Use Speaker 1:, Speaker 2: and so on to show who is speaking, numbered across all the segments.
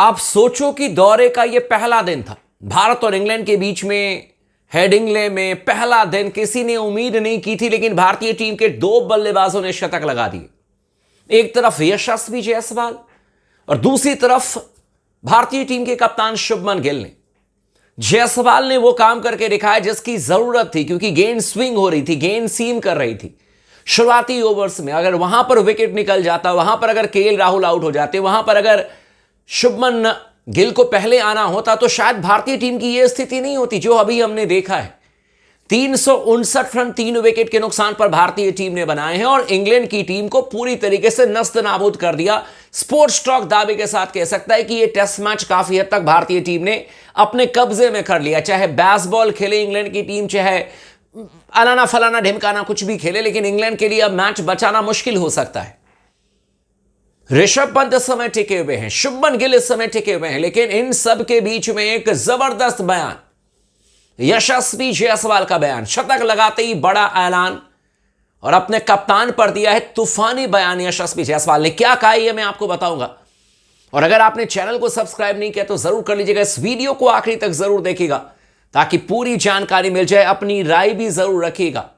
Speaker 1: आप सोचो कि दौरे का यह पहला दिन था भारत और इंग्लैंड के बीच में हेडिंग्ले में। पहला दिन, किसी ने उम्मीद नहीं की थी, लेकिन भारतीय टीम के दो बल्लेबाजों ने शतक लगा दिए। एक तरफ यशस्वी जायसवाल और दूसरी तरफ भारतीय टीम के कप्तान शुभमन गिल ने। जायसवाल ने वो काम करके दिखाया जिसकी जरूरत थी, क्योंकि गेंद स्विंग हो रही थी, गेंद सीम कर रही थी शुरुआती ओवर्स में। अगर वहां पर विकेट निकल जाता, वहां पर अगर केएल राहुल आउट हो जाते, वहां पर अगर शुभमन गिल को पहले आना होता, तो शायद भारतीय टीम की यह स्थिति नहीं होती जो अभी हमने देखा है। 359 रन 3 विकेट के नुकसान पर भारतीय टीम ने बनाए हैं और इंग्लैंड की टीम को पूरी तरीके से नस्त नाबूद कर दिया। स्पोर्ट्स टॉक दावे के साथ कह सकता है कि यह टेस्ट मैच काफी हद तक भारतीय टीम ने अपने कब्जे में कर लिया। चाहे बेसबॉल खेले इंग्लैंड की टीम, चाहे अलाना फलाना ढिमकाना कुछ भी खेले, लेकिन इंग्लैंड के लिए अब मैच बचाना मुश्किल हो सकता है। ऋषभ पंत इस समय टिके हुए हैं, शुभमन गिल इस समय टिके हुए हैं, लेकिन इन सब के बीच में एक जबरदस्त बयान, यशस्वी जायसवाल का बयान। शतक लगाते ही बड़ा ऐलान और अपने कप्तान पर दिया है तूफानी बयान। यशस्वी जायसवाल ने क्या कहा यह मैं आपको बताऊंगा। और अगर आपने चैनल को सब्सक्राइब नहीं किया तो जरूर कर लीजिएगा। इस वीडियो को आखिरी तक जरूर देखिएगा ताकि पूरी जानकारी मिल जाए। अपनी राय भी जरूर रखिएगा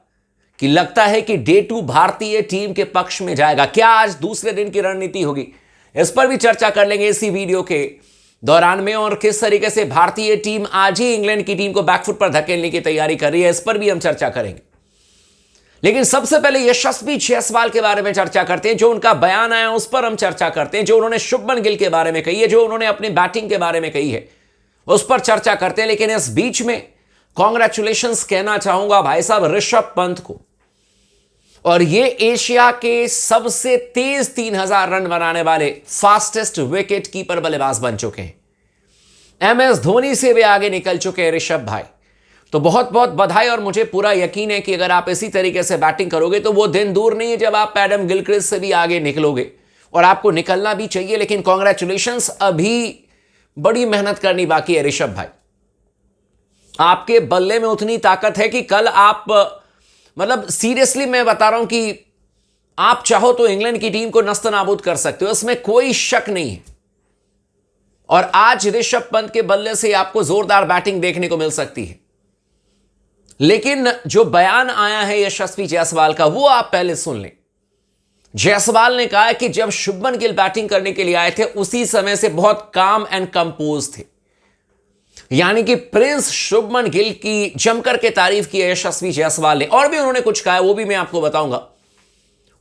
Speaker 1: कि लगता है कि डे 2 भारतीय टीम के पक्ष में जाएगा, क्या आज दूसरे दिन की रणनीति होगी, इस पर भी चर्चा कर लेंगे इसी वीडियो के दौरान में। और किस तरीके से भारतीय टीम आज ही इंग्लैंड की टीम को बैकफुट पर धकेलने की तैयारी कर रही है, इस पर भी हम चर्चा करेंगे। लेकिन सबसे पहले यशस्वी जायसवाल के बारे में चर्चा करते हैं। जो उनका बयान आया उस पर हम चर्चा करते हैं। जो उन्होंने शुभमन गिल के बारे में कही है, जो उन्होंने अपनी बैटिंग के बारे में कही है, उस पर चर्चा करते हैं। लेकिन इस बीच में कॉन्ग्रेचुलेशंस कहना चाहूंगा भाई साहब ऋषभ पंत को। और ये एशिया के सबसे तेज 3000 रन बनाने वाले फास्टेस्ट विकेट कीपर बल्लेबाज बन चुके हैं। एमएस धोनी से भी आगे निकल चुके हैं ऋषभ भाई। तो बहुत बहुत बधाई। और मुझे पूरा यकीन है कि अगर आप इसी तरीके से बैटिंग करोगे तो वो दिन दूर नहीं है जब आप एडम गिलक्रिस्ट से भी आगे निकलोगे, और आपको निकलना भी चाहिए। लेकिन कॉन्ग्रेचुलेशंस, अभी बड़ी मेहनत करनी बाकी है ऋषभ भाई। आपके बल्ले में उतनी ताकत है कि कल आप, मतलब सीरियसली मैं बता रहा हूं कि आप चाहो तो इंग्लैंड की टीम को नस्त नाबूद कर सकते हो, इसमें कोई शक नहीं है। और आज ऋषभ पंत के बल्ले से आपको जोरदार बैटिंग देखने को मिल सकती है। लेकिन जो बयान आया है यशस्वी जायसवाल का, वो आप पहले सुन लें। जायसवाल ने कहा है कि जब शुभमन गिल बैटिंग करने के लिए आए थे उसी समय से बहुत काम एंड कंपोज थे। यानी कि प्रिंस शुभमन गिल की जमकर के तारीफ की है यशस्वी जायसवाल ने। और भी उन्होंने कुछ कहा है, वो भी मैं आपको बताऊंगा।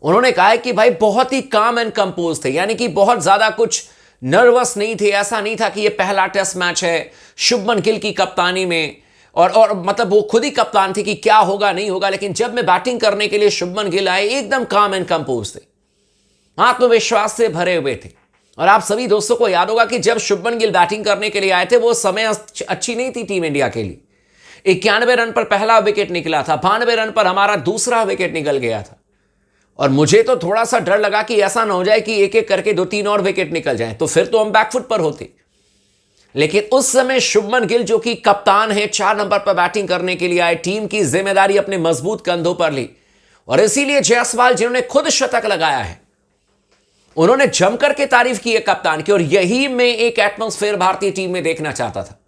Speaker 1: उन्होंने कहा है कि भाई बहुत ही काम एंड कंपोज थे, यानी कि बहुत ज्यादा कुछ नर्वस नहीं थे। ऐसा नहीं था कि ये पहला टेस्ट मैच है शुभमन गिल की कप्तानी में, और मतलब वो खुद ही कप्तान थे कि क्या होगा नहीं होगा। लेकिन जब मैं बैटिंग करने के लिए शुभमन गिल आए, एकदम काम एंड कंपोज थे, आत्मविश्वास से भरे हुए थे। और आप सभी दोस्तों को याद होगा कि जब शुभमन गिल बैटिंग करने के लिए आए थे वो समय अच्छी नहीं थी टीम इंडिया के लिए। 91 रन पर पहला विकेट निकला था, 92 रन पर हमारा दूसरा विकेट निकल गया था। और मुझे तो थोड़ा सा डर लगा कि ऐसा ना हो जाए कि एक एक करके 2-3 और विकेट निकल जाएं, तो फिर तो हम बैकफुट पर होते। लेकिन उस समय शुभमन गिल जो कि कप्तान है, 4 नंबर पर बैटिंग करने के लिए आए, टीम की जिम्मेदारी अपने मजबूत कंधों पर ली। और इसीलिए जायसवाल जिन्होंने खुद शतक लगाया है, उन्होंने जमकर के तारीफ की है कप्तान की। और यही मैं एक एटमॉस्फेयर भारतीय टीम में देखना चाहता था।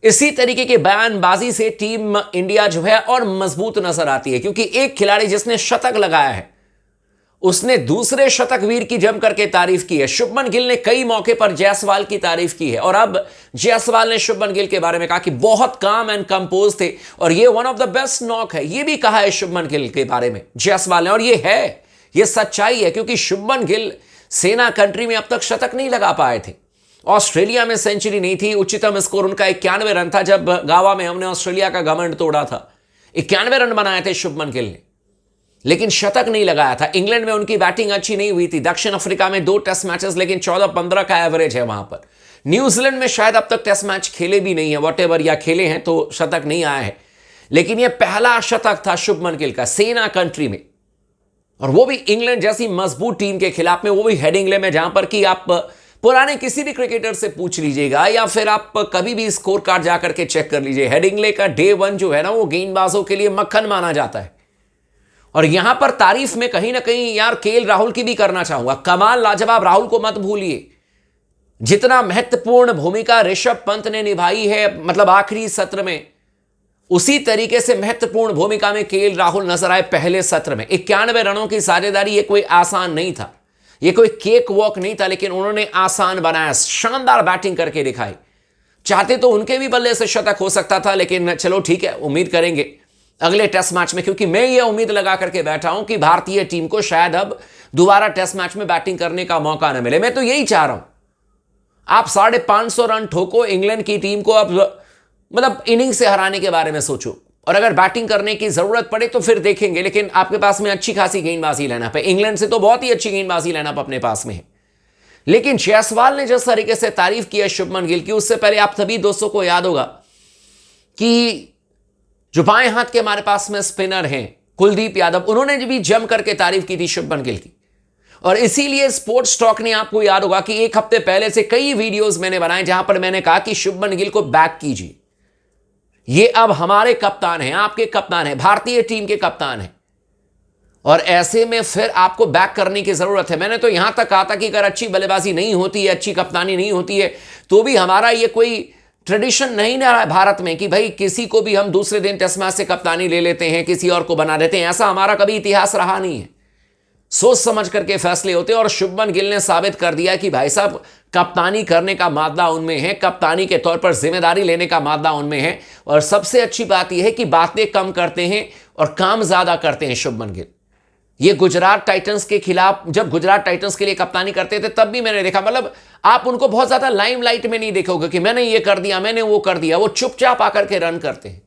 Speaker 1: इसी तरीके की बयानबाजी से टीम इंडिया जो है और मजबूत नजर आती है, क्योंकि एक खिलाड़ी जिसने शतक लगाया है उसने दूसरे शतकवीर की जमकर के तारीफ की है। शुभमन गिल ने कई मौके पर जायसवाल की तारीफ की है, और अब जायसवाल ने शुभमन गिल के बारे में कहा कि बहुत काम एंड कंपोज थे और ये one of the best knock है। ये भी कहा है शुभमन गिल के बारे में जायसवाल ने, और ये है, ये सच्चाई है। क्योंकि शुभमन गिल सेना कंट्री में अब तक शतक नहीं लगा पाए थे। ऑस्ट्रेलिया में सेंचुरी नहीं थी, उच्चतम स्कोर उनका 91 रन था। जब गावा में हमने ऑस्ट्रेलिया का घमंड तोड़ा था, 91 रन बनाए थे शुभमन गिल ने, लेकिन शतक नहीं लगाया था। इंग्लैंड में उनकी बैटिंग अच्छी नहीं हुई थी। दक्षिण अफ्रीका में 2 टेस्ट मैचेस, लेकिन 14-15 का एवरेज है वहां पर। न्यूजीलैंड में शायद अब तक टेस्ट मैच खेले भी नहीं है, वॉटेवर, या खेले हैं तो शतक नहीं आया है। लेकिन यह पहला शतक था शुभमन गिल का सेना कंट्री में, और वो भी इंग्लैंड जैसी मजबूत टीम के खिलाफ में, वो भी हेडिंग्ले में, जहां पर कि आप पुराने किसी भी क्रिकेटर से पूछ लीजिएगा या फिर आप कभी भी स्कोर कार्ड जाकर के चेक कर लीजिए, हेडिंग्ले का डे 1 जो है ना, वो गेंदबाजों के लिए मक्खन माना जाता है। और यहां पर तारीफ में कहीं ना कहीं यार केएल राहुल की भी करना चाहूंगा। कमाल लाजवाब, राहुल को मत भूलिए। जितना महत्वपूर्ण भूमिका ऋषभ पंत ने निभाई है, मतलब आखिरी सत्र में, उसी तरीके से महत्वपूर्ण भूमिका में केएल राहुल नजर आए पहले सत्र में। 91 रनों की साझेदारी, ये कोई आसान नहीं था, ये कोई केक वॉक नहीं था, लेकिन उन्होंने आसान बनाया, शानदार बैटिंग करके दिखाई। चाहते तो उनके भी बल्ले से शतक हो सकता था, लेकिन चलो ठीक है, उम्मीद करेंगे अगले टेस्ट मैच में, क्योंकि मैं ये उम्मीद लगा करके बैठा हूं कि भारतीय टीम को शायद अब दोबारा टेस्ट मैच में बैटिंग करने का मौका न मिले। मैं तो यही चाह रहा हूं, आप 550 रन ठोको, इंग्लैंड की टीम को अब मतलब इनिंग से हराने के बारे में सोचो, और अगर बैटिंग करने की जरूरत पड़े तो फिर देखेंगे, लेकिन आपके पास में अच्छी खासी गेंदबाजी लाइनअप है, इंग्लैंड से तो बहुत ही अच्छी गेंदबाजी लाइनअप अपने पास में है। लेकिन जायसवाल ने जिस तरीके से तारीफ की है शुभमन गिल की, उससे पहले आप सभी दोस्तों को याद होगा कि जो बाएं हाथ के हमारे पास में स्पिनर हैं कुलदीप यादव, उन्होंने भी जम करके तारीफ की थी शुभमन गिल की, और इसीलिए स्पोर्ट्स टॉक ने, आपको याद होगा कि एक हफ्ते पहले से कई वीडियोस मैंने बनाए जहां पर मैंने कहा कि शुभमन गिल को बैक कीजिए, ये अब हमारे कप्तान हैं, आपके कप्तान हैं, भारतीय टीम के कप्तान हैं, और ऐसे में फिर आपको बैक करने की जरूरत है। मैंने तो यहां तक कहा था कि अगर अच्छी बल्लेबाजी नहीं होती है, अच्छी कप्तानी नहीं होती है, तो भी हमारा ये कोई ट्रेडिशन नहीं रहा है भारत में कि भाई किसी को भी हम दूसरे दिन टेस्ट मैच से कप्तानी ले लेते हैं, किसी और को बना देते हैं, ऐसा हमारा कभी इतिहास रहा नहीं है। सोच समझ करके फैसले होते हैं, और शुभमन गिल ने साबित कर दिया कि भाई साहब कप्तानी करने का मादा उनमें है, कप्तानी के तौर पर जिम्मेदारी लेने का मादा उनमें है, और सबसे अच्छी बात यह है कि बातें कम करते हैं और काम ज्यादा करते हैं शुभमन गिल। ये गुजरात टाइटंस के खिलाफ, जब गुजरात टाइटंस के लिए कप्तानी करते थे तब भी मैंने देखा, मतलब आप उनको बहुत ज्यादा लाइमलाइट में नहीं देखोगे कि मैंने ये कर दिया, मैंने वो कर दिया, वो चुपचाप आकर के रन करते हैं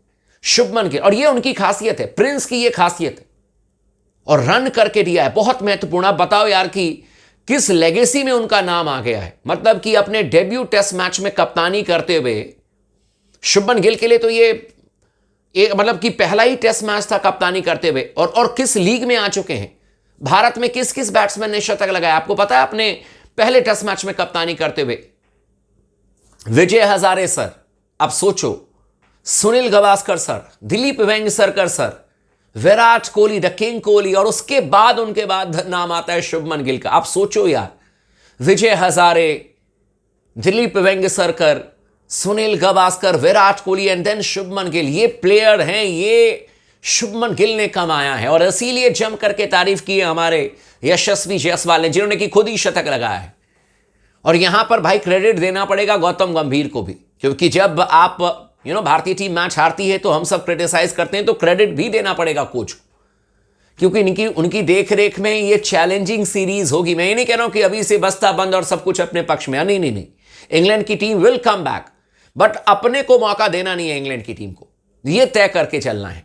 Speaker 1: शुभमन गिल, और ये उनकी खासियत है, प्रिंस की ये खासियत है, और रन करके दिया है, बहुत महत्वपूर्ण। आप बताओ यार कि किस लेगेसी में उनका नाम आ गया है, मतलब कि अपने डेब्यू टेस्ट मैच में कप्तानी करते हुए शुभमन गिल के लिए तो ये मतलब कि पहला ही टेस्ट मैच था कप्तानी करते हुए, और किस लीग में आ चुके हैं, भारत में किस किस बैट्समैन ने शतक लगाया आपको पता है अपने पहले टेस्ट मैच में कप्तानी करते हुए? विजय हजारे सर, अब सोचो, Sunil Gavaskar sir, Dilip Vengsarkar sir, Virat Kohli, the king Kohli, और उसके बाद उनके बाद नाम आता है शुभमन गिल का। आप सोचो यार, विजय हजारे, दिलीप वेंगसरकर, सुनील गावस्कर, विराट कोहली एंड देन शुभमन गिल, ये प्लेयर हैं, ये शुभमन गिल ने कमाया है, और इसीलिए जम करके तारीफ की है हमारे यशस्वी जायसवाल ने, जिन्होंने कि खुद ही शतक लगाया है। और यहां पर भाई क्रेडिट देना पड़ेगा गौतम गंभीर को भी, क्योंकि जब आप भारतीय टीम मैच हारती है तो हम सब क्रिटिसाइज करते हैं, तो क्रेडिट भी देना पड़ेगा कोच को, क्योंकि उनकी देखरेख में ये चैलेंजिंग सीरीज होगी। मैं ये नहीं कह रहा हूं कि अभी से बस्ता बंद और सब कुछ अपने पक्ष में, नहीं, इंग्लैंड की team will come back, but अपने को मौका देना नहीं है इंग्लैंड की टीम को, यह तय करके चलना है।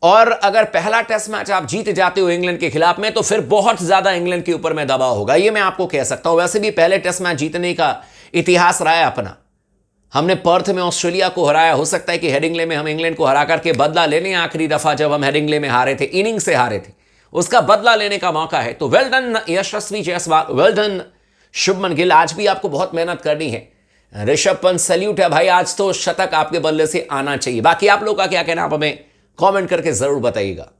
Speaker 1: और अगर पहला टेस्ट मैच आप जीत जाते हो इंग्लैंड के खिलाफ में, तो फिर बहुत ज्यादा इंग्लैंड के ऊपर में दबाव होगा, यह मैं आपको कह सकता हूं। वैसे भी पहले टेस्ट मैच जीतने का इतिहास रहा है अपना, हमने पर्थ में ऑस्ट्रेलिया को हराया, हो सकता है कि हेडिंग्ले में हम इंग्लैंड को हरा करके बदला लेने, आखिरी दफा जब हम हेडिंग्ले में हारे थे, इनिंग से हारे थे, उसका बदला लेने का मौका है। तो वेल डन यशस्वी जायसवाल, वेल डन शुभमन गिल, आज भी आपको बहुत मेहनत करनी है। ऋषभ पंत सैल्यूट है भाई, आज तो शतक आपके बल्ले से आना चाहिए। बाकी आप लोग का क्या कहना, आप हमें कमेंट करके जरूर बताइएगा।